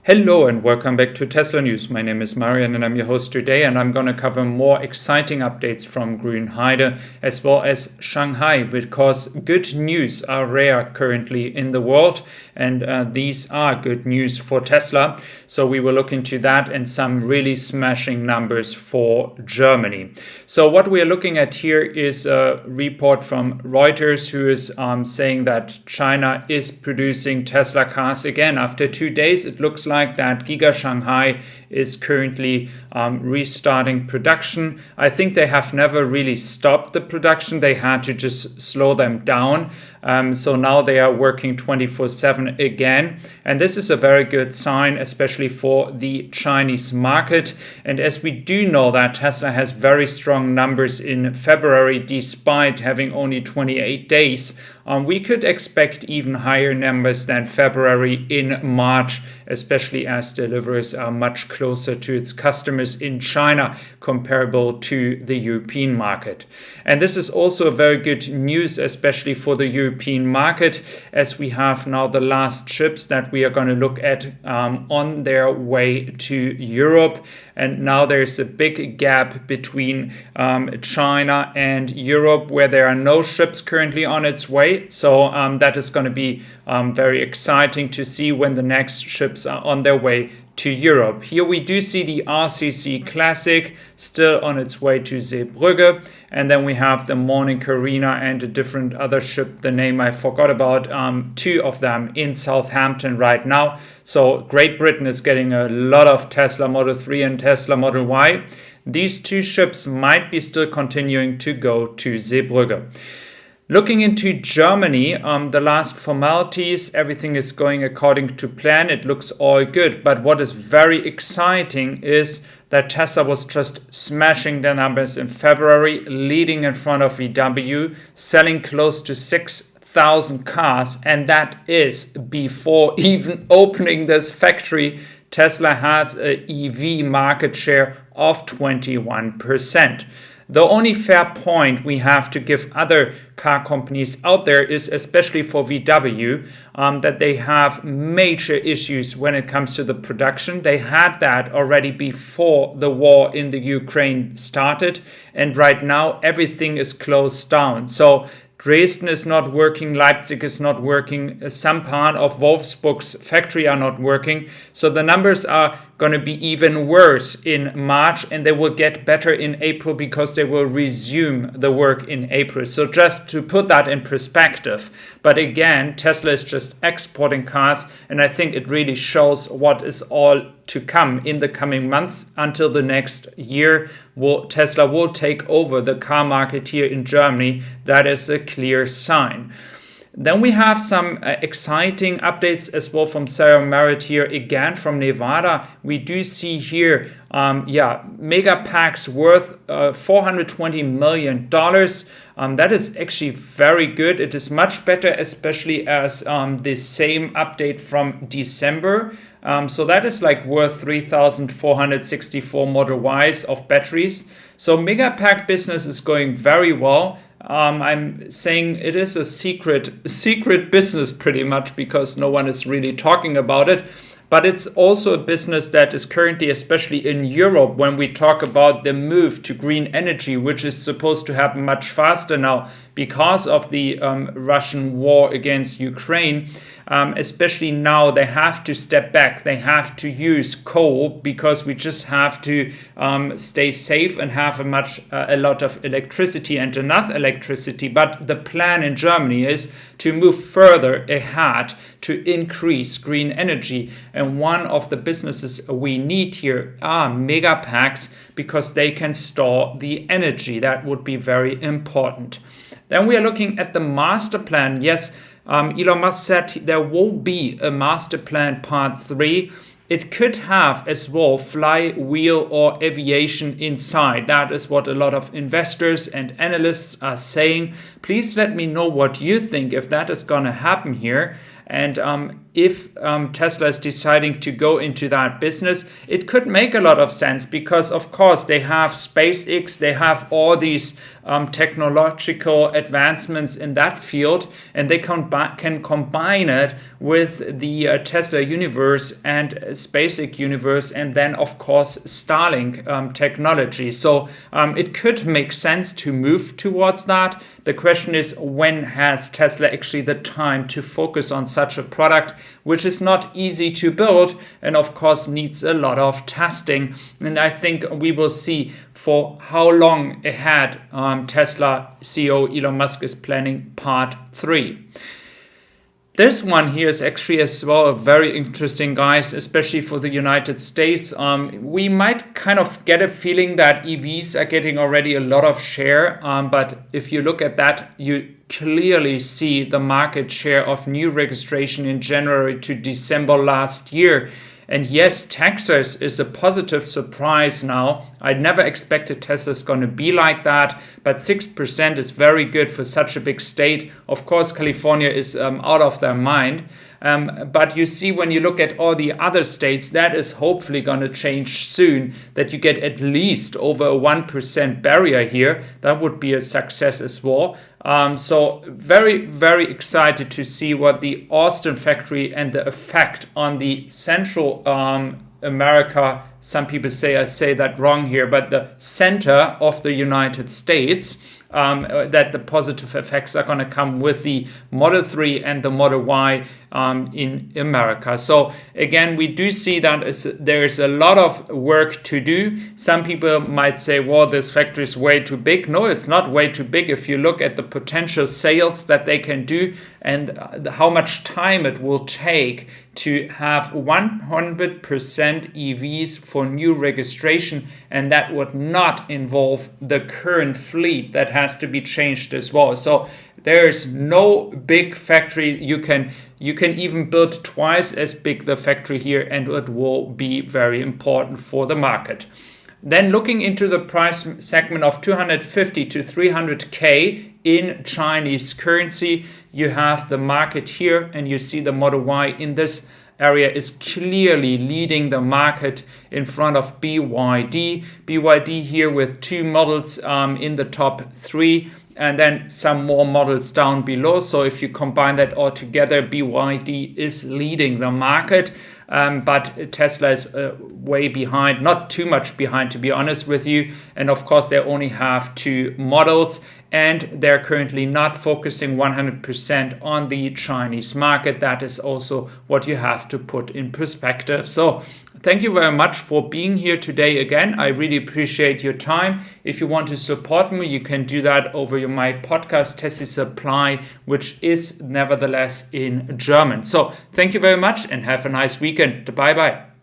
Hello and welcome back to Tesla News. My name is Marian and I'm your host today, and I'm going to cover more exciting updates from Grünheide as well as Shanghai, because good news are rare currently in the world, and these are good news for Tesla. So we will look into that and some really smashing numbers for Germany. So what we are looking at here is a report from Reuters who is saying that China is producing Tesla cars again. After 2 days, it looks like that Giga Shanghai is currently restarting production. I think they have never really stopped the production. They had to just slow them down. So now they are working 24/7 again. And this is a very good sign, especially for the Chinese market. And as we do know that Tesla has very strong numbers in February, despite having only 28 days, we could expect even higher numbers than February in March, especially as deliveries are much closer to its customers in China comparable to the European market. And this is also very good news, especially for the European market, as we have now the last chips that we are going to look at on their way to Europe. And now there's a big gap between China and Europe, where there are no ships currently on its way. So that is going to be very exciting to see when the next ships are on their way to Europe. Here we do see the RCC Classic still on its way to Zeebrugge, and then we have the Morning Carina and a different other ship, the name I forgot about, two of them in Southampton right now. So Great Britain is getting a lot of Tesla Model 3 and Tesla Model Y. These two ships might be still continuing to go to Zeebrugge. Looking into Germany, the last formalities, everything is going according to plan. It looks all good. But what is very exciting is that Tesla was just smashing the numbers in February, leading in front of VW, selling close to 6,000 cars. And that is before even opening this factory. Tesla has an EV market share of 21%. The only fair point we have to give other car companies out there is, especially for VW, that they have major issues when it comes to the production. They had that already before the war in the Ukraine started, and right now everything is closed down. So Dresden is not working, Leipzig is not working, some part of Wolfsburg's factory are not working. So the numbers are going to be even worse in March, and they will get better in April because they will resume the work in April. So just to put that in perspective. But again, Tesla is just exporting cars, and I think it really shows what is all to come in the coming months. Until the next year, Tesla will take over the car market here in Germany. That is a clear sign. Then we have some exciting updates as well from Sarah Merritt here, again from Nevada. We do see here, mega packs worth $420 million. That is actually very good. It is much better, especially as the same update from December. So that is like worth 3,464 Model Ys of batteries. So mega pack business is going very well. I'm saying it is a secret business pretty much, because no one is really talking about it. But it's also a business that is currently, especially in Europe, when we talk about the move to green energy, which is supposed to happen much faster now because of the Russian war against Ukraine. Especially now, they have to step back. They have to use coal because we just have to stay safe and have a lot of electricity and enough electricity. But the plan in Germany is to move further ahead to increase green energy. And one of the businesses we need here are mega packs, because they can store the energy. That would be very important. Then we are looking at the master plan. Yes, Elon Musk said there will be a master plan part 3. It could have as well flywheel or aviation inside. That is what a lot of investors and analysts are saying. Please let me know what you think, if that is going to happen here. And if Tesla is deciding to go into that business, it could make a lot of sense because, of course, they have SpaceX, they have all these technological advancements in that field, and they can combine it with the Tesla universe and SpaceX universe, and then, of course, Starlink technology. So it could make sense to move towards that. The question is, when has Tesla actually the time to focus on such a product, which is not easy to build and of course needs a lot of testing. And I think we will see for how long ahead Tesla CEO Elon Musk is planning part 3. This one here is actually as well very interesting, guys, especially for the United States. We might kind of get a feeling that EVs are getting already a lot of share, but if you look at that, you clearly see the market share of new registration in January to December last year. And yes, Texas is a positive surprise now. I never expected Tesla's going to be like that, but 6% is very good for such a big state. Of course, California is out of their mind. But you see, when you look at all the other states, that is hopefully going to change soon, that you get at least over a 1% barrier here. That would be a success as well. So very, very excited to see what the Austin factory and the effect on the Central America, some people say I say that wrong here, but the center of the United States, that the positive effects are going to come with the Model 3 and the Model Y in America. So again, we do see that there's a lot of work to do. Some people might say, well, this factory is way too big. No, it's not way too big. If you look at the potential sales that they can do and how much time it will take to have 100% EVs for new registration, and that would not involve the current fleet that has to be changed as well. So there's no big factory. You can even build twice as big the factory here, and it will be very important for the market. Then looking into the price segment of 250 to 300K in Chinese currency, you have the market here, and you see the Model Y in this area is clearly leading the market in front of BYD. BYD here with 2 models in the top 3, and then some more models down below. So if you combine that all together, BYD is leading the market. But Tesla is way behind, not too much behind, to be honest with you. And of course, they only have 2 models, and they're currently not focusing 100% on the Chinese market. That is also what you have to put in perspective. So thank you very much for being here today again. I really appreciate your time. If you want to support me, you can do that over my podcast, Tesla Supply, which is nevertheless in German. So thank you very much and have a nice weekend. Bye-bye.